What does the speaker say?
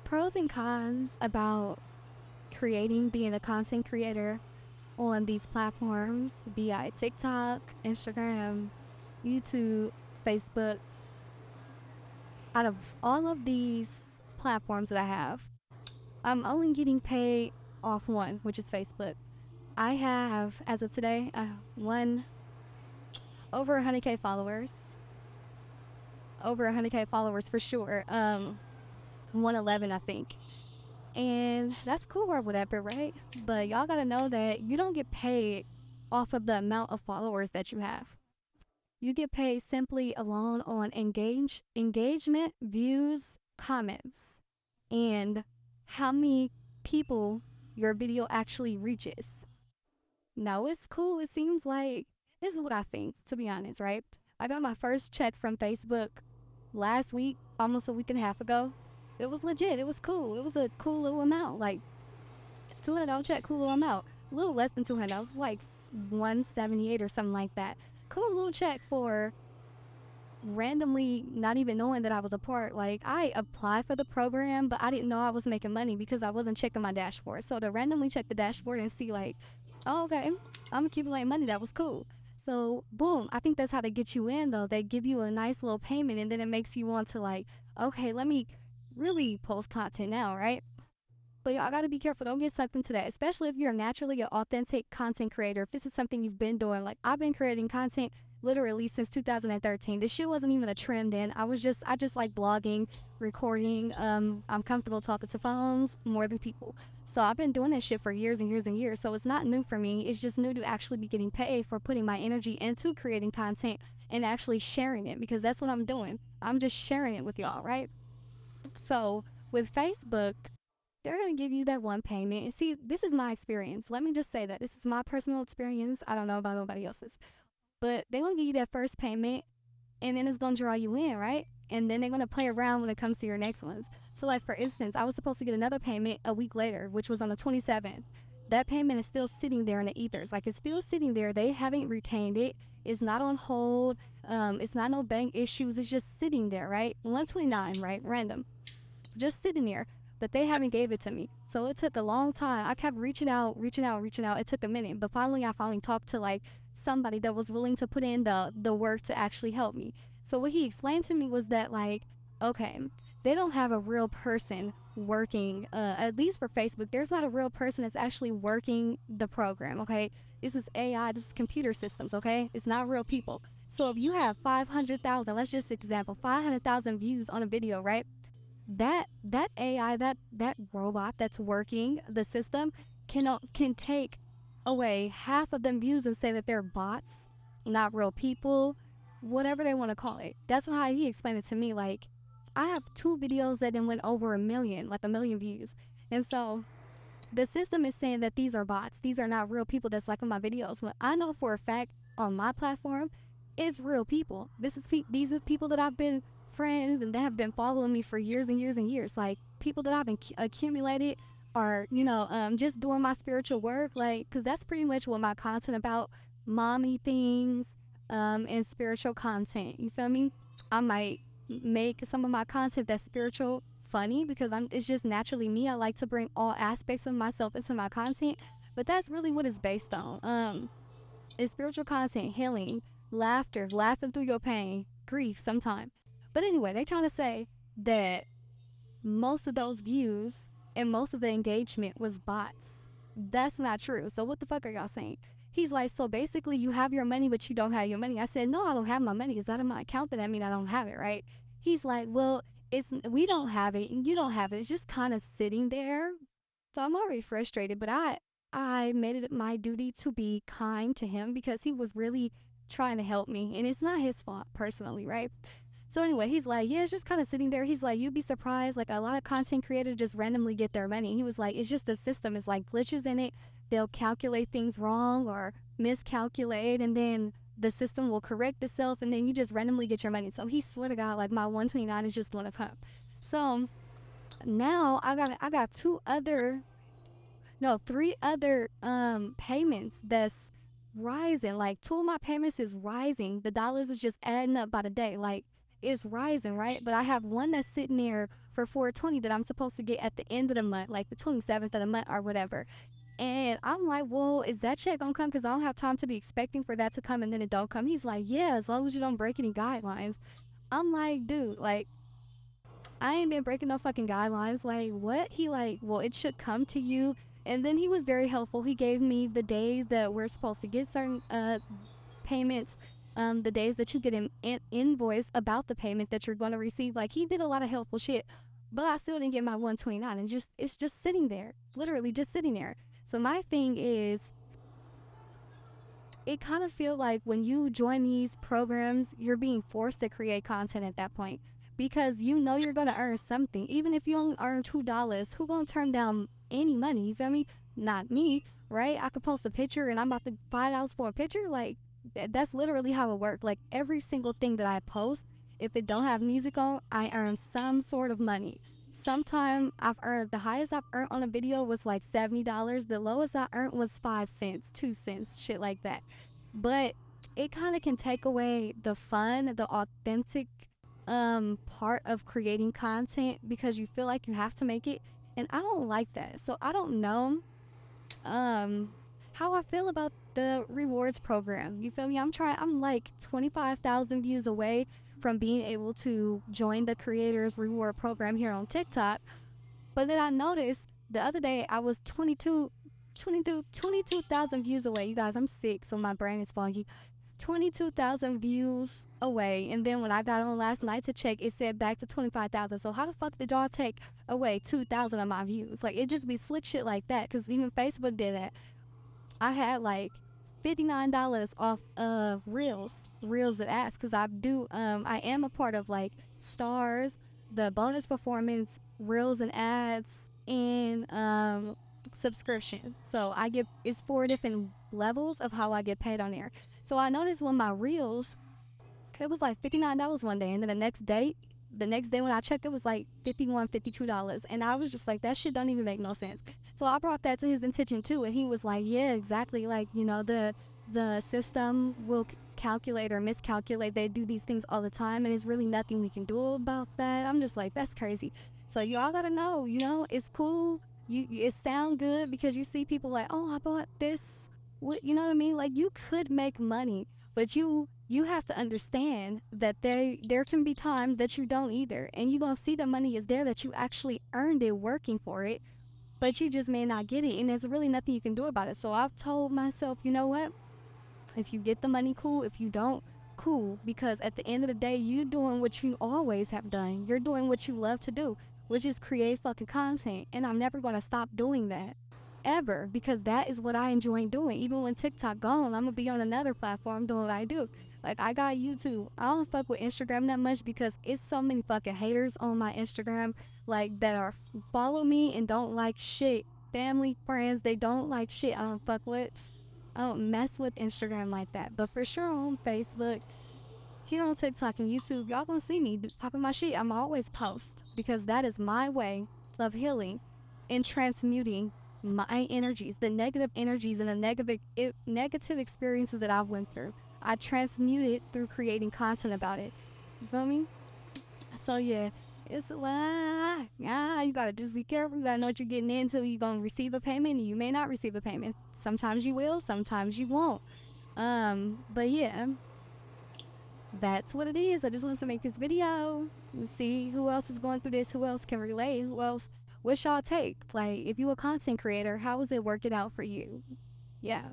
pros and cons about being a content creator on these platforms, be it TikTok, Instagram, YouTube, Facebook. Out of all of these platforms that I have, I'm only getting paid off one, which is Facebook. I have, as of today, one over 100K followers. Over 100K followers for sure. 111, I think. And that's cool or whatever, right? But y'all gotta know that you don't get paid off of the amount of followers that you have. You get paid simply alone on engagement, views, comments, and how many people your video actually reaches. Now it's cool. It seems like this is what I think, to be honest, right? I got my first check from Facebook last week, almost a week and a half ago. It was legit. It was cool. It was a cool little amount, like $200 check, cool little amount. A little less than $200, like 178 or something like that. Cool little check for randomly not even knowing that I was a part. Like, I applied for the program, but I didn't know I was making money because I wasn't checking my dashboard. So to randomly check the dashboard and see like, oh, okay, I'm accumulating money, that was cool. So boom, I think that's how they get you in though. They give you a nice little payment and then it makes you want to like, okay, let me really post content now, right? But y'all gotta be careful. Don't get sucked into that, especially if you're naturally an authentic content creator. If this is something you've been doing, like I've been creating content literally since 2013. This shit wasn't even a trend then. I just like blogging, recording. I'm comfortable talking to phones more than people. So I've been doing this shit for years and years and years. So it's not new for me. It's just new to actually be getting paid for putting my energy into creating content and actually sharing it because that's what I'm doing. I'm just sharing it with y'all, right? So with Facebook, they're going to give you that one payment. And see, this is my experience. Let me just say that this is my personal experience. I don't know about nobody else's. But they're going to give you that first payment and then it's going to draw you in, right? And then they're going to play around when it comes to your next ones. So, like, for instance, I was supposed to get another payment a week later, which was on the 27th. That payment is still sitting there in the ethers. Like, it's still sitting there. They haven't retained it. It's not on hold. It's not no bank issues. It's just sitting there, right? 129, right? Random. Just sitting there, but they haven't gave it to me. So it took a long time. I kept reaching out, reaching out, reaching out. It took a minute, but finally I talked to like somebody that was willing to put in the work to actually help me. So what he explained to me was that like, okay, they don't have a real person working, at least for Facebook, there's not a real person that's actually working the program, okay? This is AI, this is computer systems, okay? It's not real people. So if you have 500,000, let's just example, 500,000 views on a video, right? That AI, that robot that's working the system can take away half of them views and say that they're bots, not real people, whatever they want to call it. That's how he explained it to me. Like, I have two videos that then went over a million, like a million views, and so the system is saying that these are bots. These are not real people that's liking my videos. When I know for a fact on my platform, it's real people. These are people that I've been friends and that have been following me for years and years and years. Like people that I've accumulated are, just doing my spiritual work. Like, cause that's pretty much what my content about, mommy things, and spiritual content. You feel me? I might make some of my content that's spiritual funny because it's just naturally me. I like to bring all aspects of myself into my content, but that's really what it's based on. It's spiritual content, healing, laughter, laughing through your pain, grief sometimes. But anyway, they trying to say that most of those views and most of the engagement was bots. That's not true. So what the fuck are y'all saying? He's like, so basically you have your money, but you don't have your money. I said, no, I don't have my money. It's not in my account. That I mean I don't have it, right? He's like, well, we don't have it and you don't have it. It's just kind of sitting there. So I'm already frustrated, but I made it my duty to be kind to him because he was really trying to help me, and it's not his fault personally, right? So anyway, he's like, yeah, it's just kind of sitting there. He's like, you'd be surprised. Like a lot of content creators just randomly get their money. He was like, it's just the system is like glitches in it. They'll calculate things wrong or miscalculate, and then the system will correct itself, and then you just randomly get your money. So he swear to God, like my 129 is just gonna come. So now I got three other payments that's rising. Like two of my payments is rising. The dollars is just adding up by the day. Like it's rising, right? But I have one that's sitting there for 420 that I'm supposed to get at the end of the month, like the 27th of the month or whatever. And I'm like, well, is that check gonna come? Because I don't have time to be expecting for that to come and then it don't come. He's like, yeah, as long as you don't break any guidelines. I'm like, dude, like, I ain't been breaking no fucking guidelines. Like, what? He like, well, it should come to you. And then he was very helpful. He gave me the days that we're supposed to get certain payments, the days that you get an invoice about the payment that you're going to receive. Like, he did a lot of helpful shit, but I still didn't get my 129, and just it's just sitting there, literally just sitting there. So my thing is, it kind of feel like when you join these programs, you're being forced to create content at that point, because you know you're gonna earn something. Even if you only earn $2, who gonna turn down any money? You feel me? Not me, right? I could post a picture and I'm about to $5 for a picture. Like, that's literally how it works. Like, every single thing that I post, if it don't have music on, I earn some sort of money. Sometime I've earned, the highest I've earned on a video was like $70. The lowest I earned was 5 cents, 2 cents, shit like that. But it kind of can take away the fun, the authentic part of creating content, because you feel like you have to make it, and I don't like that. So I don't know um how I feel about the rewards program. You feel me? I'm like 25,000 views away from being able to join the creators reward program here on TikTok. But then I noticed the other day I was 22,000 views away. You guys, I'm sick, so my brain is foggy. 22,000 views away. And then when I got on last night to check, it said back to 25,000. So how the fuck did y'all take away 2,000 of my views? Like, it just be slick shit like that, because even Facebook did that. I had like $59 off of reels that ask, because I am a part of like stars, the bonus performance, reels and ads, and subscription. So I get, it's 4 different levels of how I get paid on there. So I noticed when my reels, it was like $59 one day, and then the next day when I checked, it was like $51, $52. And I was just like, that shit don't even make no sense. So I brought that to his attention too, and he was like, yeah, exactly. Like, the system will calculate or miscalculate. They do these things all the time, and there's really nothing we can do about that. I'm just like, that's crazy. So y'all gotta know, it's cool. It sound good because you see people like, oh, I bought this. What, you know what I mean? Like, you could make money, but you have to understand that there can be times that you don't either, and you're gonna see the money is there, that you actually earned it working for it, but you just may not get it, and there's really nothing you can do about it. So I've told myself, you know what? If you get the money, cool. If you don't, cool. Because at the end of the day, you're doing what you always have done. You're doing what you love to do, which is create fucking content. And I'm never gonna stop doing that. Ever, because that is what I enjoy doing. Even when TikTok gone, I'm gonna be on another platform doing what I do. Like, I got YouTube. I don't fuck with Instagram that much because it's so many fucking haters on my Instagram, like, that are follow me and don't like shit. Family, friends, they don't like shit. I don't mess with Instagram like that. But for sure on Facebook, here on TikTok and YouTube, y'all gonna see me popping my shit. I'm always post, because that is my way of healing and transmuting my energies, the negative energies and the negative experiences that I've went through. I transmute it through creating content about it. You feel me? So yeah, it's you gotta just be careful. You gotta know what you're getting into. You're gonna receive a payment, and you may not receive a payment. Sometimes you will, sometimes you won't. But yeah, that's what it is. I just wanted to make this video and see who else is going through this, who else can relate, who else, what y'all take. Like, if you a content creator, how is it working out for you? Yeah.